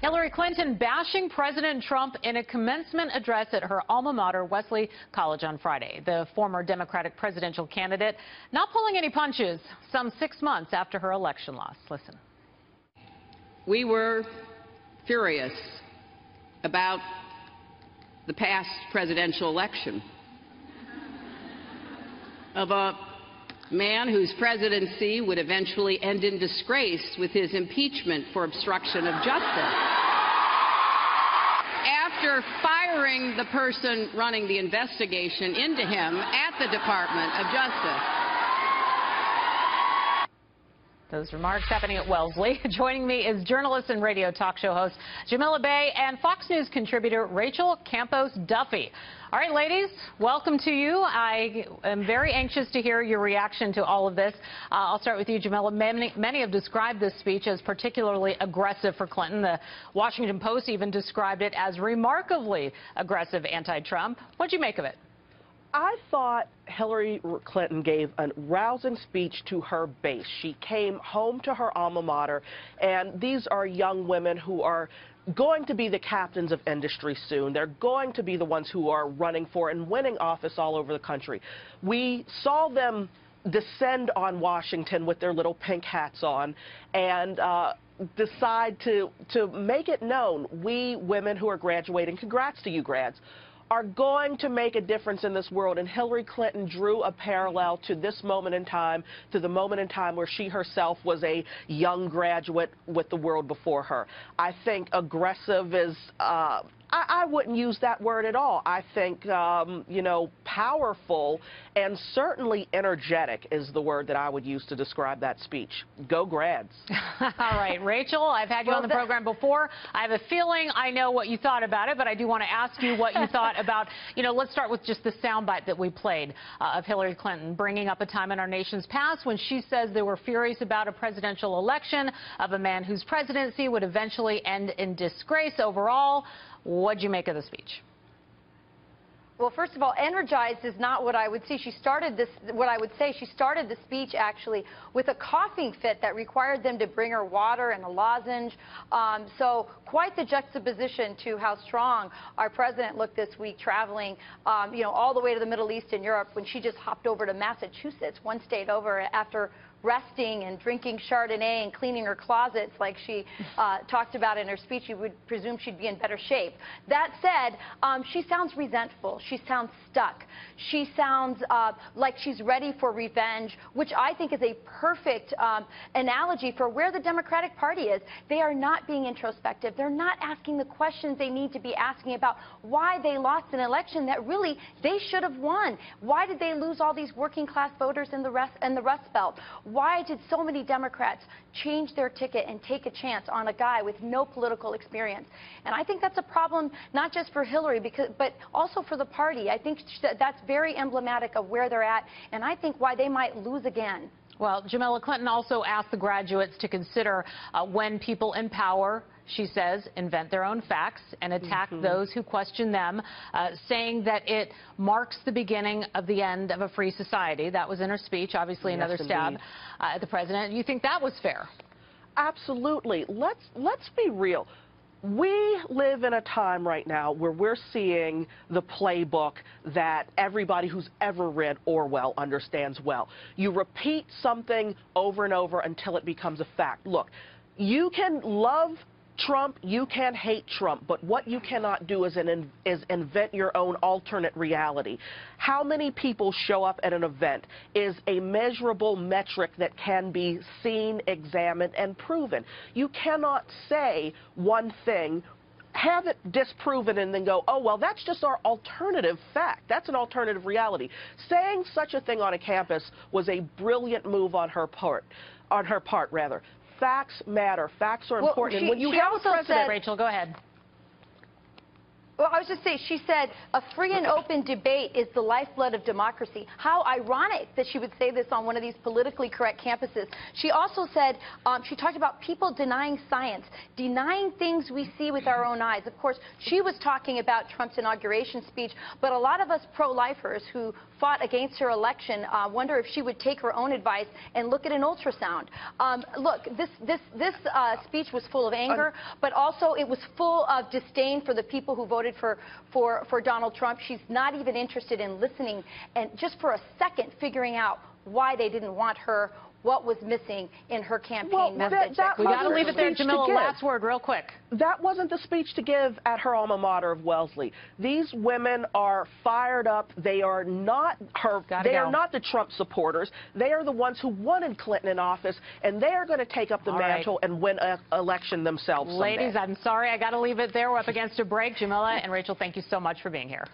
Hillary Clinton bashing President Trump in a commencement address at her alma mater, Wesley College, on Friday. The former Democratic presidential candidate not pulling any punches some 6 months after her election loss. Listen. We were furious about the past presidential election of a man whose presidency would eventually end in disgrace with his impeachment for obstruction of justice. After firing the person running the investigation into him at the Department of Justice. Those remarks happening at Wellesley. Joining me is journalist and radio talk show host Jamila Bey and Fox News contributor Rachel Campos Duffy. All right, ladies, welcome to you. I am very anxious to hear your reaction to all of this. I'll start with you, Jamila. Many have described this speech as particularly aggressive for Clinton. The Washington Post even described it as remarkably aggressive anti-Trump. What'd you make of it? I thought Hillary Clinton gave a rousing speech to her base. She came home to her alma mater, and these are young women who are going to be the captains of industry soon. They're going to be the ones who are running for and winning office all over the country. We saw them descend on Washington with their little pink hats on and decide to make it known, we women who are graduating, congrats to you grads, are going to make a difference in this world. And Hillary Clinton drew a parallel to this moment in time, to the moment in time where she herself was a young graduate with the world before her. I think aggressive is, I wouldn't use that word at all. I think, you know, powerful and certainly energetic is the word that I would use to describe that speech. Go grads. All right, Rachel, I've had you on the program before. I have a feeling I know what you thought about it, but I do want to ask you what you thought about, you know, let's start with just the soundbite that we played of Hillary Clinton bringing up a time in our nation's past when she says they were furious about a presidential election of a man whose presidency would eventually end in disgrace. Overall, what'd you make of the speech? Well, first of all, energized is not what I would say. She started the speech actually with a coughing fit that required them to bring her water and a lozenge. So quite the juxtaposition to how strong our president looked this week traveling, you know, all the way to the Middle East and Europe when she just hopped over to Massachusetts, one state over, after resting and drinking Chardonnay and cleaning her closets like she talked about in her speech. You would presume she'd be in better shape. That said, she sounds resentful. She sounds stuck. She sounds like she's ready for revenge, which I think is a perfect analogy for where the Democratic Party is. They are not being introspective. They're not asking the questions they need to be asking about why they lost an election that really they should have won. Why did they lose all these working class voters in the Rust Belt? Why did so many Democrats change their ticket and take a chance on a guy with no political experience? And I think that's a problem not just for Hillary, but also for the party. I think that's very emblematic of where they're at, and I think why they might lose again. Well, Jamila, Clinton also asked the graduates to consider when people in power, she says, invent their own facts and attack those who question them, saying that it marks the beginning of the end of a free society. That was in her speech, obviously another stab at the president. You think that was fair? Absolutely. Let's be real. We live in a time right now where we're seeing the playbook that everybody who's ever read Orwell understands well. You repeat something over and over until it becomes a fact. Look, you can love Trump, you can hate Trump, but what you cannot do is invent your own alternate reality. How many people show up at an event is a measurable metric that can be seen, examined, and proven. You cannot say one thing, have it disproven, and then go, oh, well, that's just our alternative fact. That's an alternative reality. Saying such a thing on a campus was a brilliant move on her part, rather. Facts matter. Facts are important. Well, and when you she have also a president, said, Rachel, go ahead. Well, I was just saying, she said, a free and open debate is the lifeblood of democracy. How ironic that she would say this on one of these politically correct campuses. She also said, she talked about people denying science, denying things we see with our own eyes. Of course, she was talking about Trump's inauguration speech, but a lot of us pro-lifers who fought against her election wonder if she would take her own advice and look at an ultrasound. Look, this speech was full of anger, but also it was full of disdain for the people who voted for Donald Trump. She's not even interested in listening and just for a second figuring out why they didn't want her, what was missing in her campaign message. We got to leave it there, Jamila. Last word, real quick. That wasn't the speech to give at her alma mater of Wellesley. These women are fired up. They are not her. They are not the Trump supporters. They are the ones who wanted Clinton in office, and they are going to take up the mantle and win an election themselves someday. Ladies, I'm sorry, I got to leave it there. We're up against a break. Jamila and Rachel, thank you so much for being here.